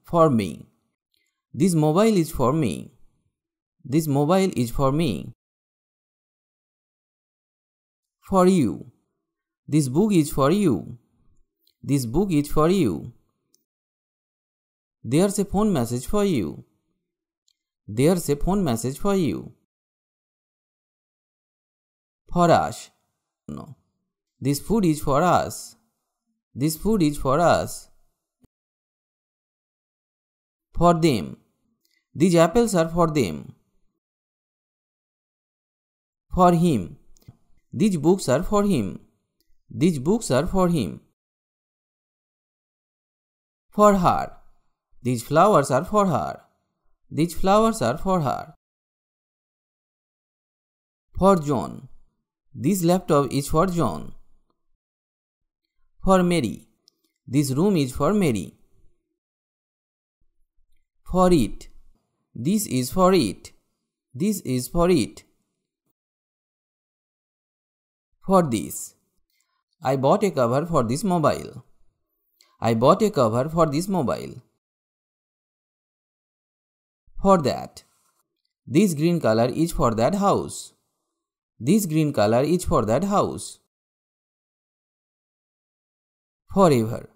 For me. This mobile is for me. This mobile is for me. For you. This book is for you. This book is for you. There's a phone message for you. There's a phone message for you. For us. No. This food is for us. This food is for us. For them. These apples are for them. For him. These books are for him. These books are for him. For her. These flowers are for her. These flowers are for her. For John. This laptop is for John. For Mary. This room is for Mary. For it. This is for it. This is for it. For this. I bought a cover for this mobile. I bought a cover for this mobile. For that. This green color is for that house. This green color is for that house. Forever.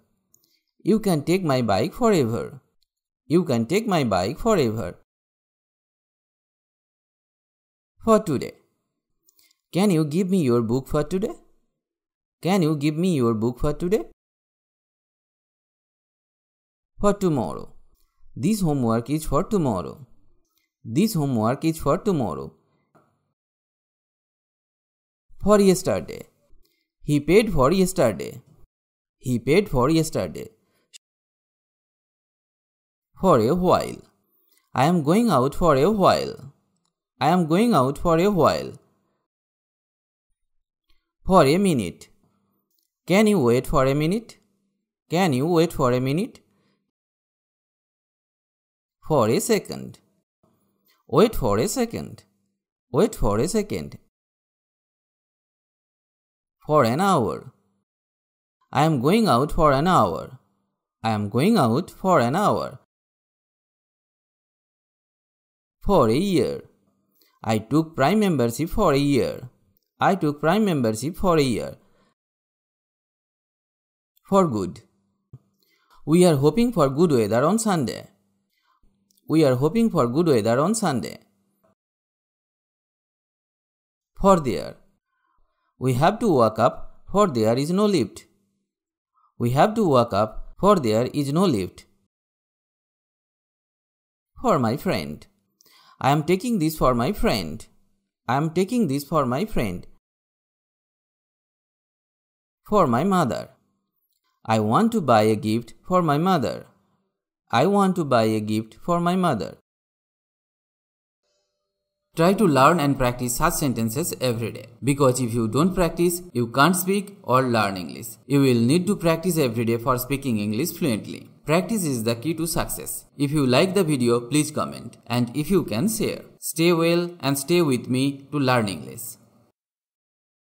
You can take my bike forever. You can take my bike forever. For today. Can you give me your book for today? Can you give me your book for today? For tomorrow. This homework is for tomorrow. This homework is for tomorrow. For yesterday. He paid for yesterday. He paid for yesterday. For a while. I am going out for a while. I am going out for a while. For a minute. Can you wait for a minute? Can you wait for a minute? For a second. Wait for a second. Wait for a second. For an hour. I am going out for an hour. I am going out for an hour. For a year. I took Prime membership for a year. I took Prime membership for a year. For good. We are hoping for good weather on Sunday. We are hoping for good weather on Sunday. For there. We have to walk up, for there is no lift. We have to walk up, for there is no lift. For my friend. I am taking this for my friend. I am taking this for my friend. For my mother. I want to buy a gift for my mother. I want to buy a gift for my mother. Try to learn and practice such sentences every day. Because if you don't practice, you can't speak or learn English. You will need to practice every day for speaking English fluently. Practice is the key to success. If you like the video, please comment. And if you can, share. Stay well and stay with me to learn English.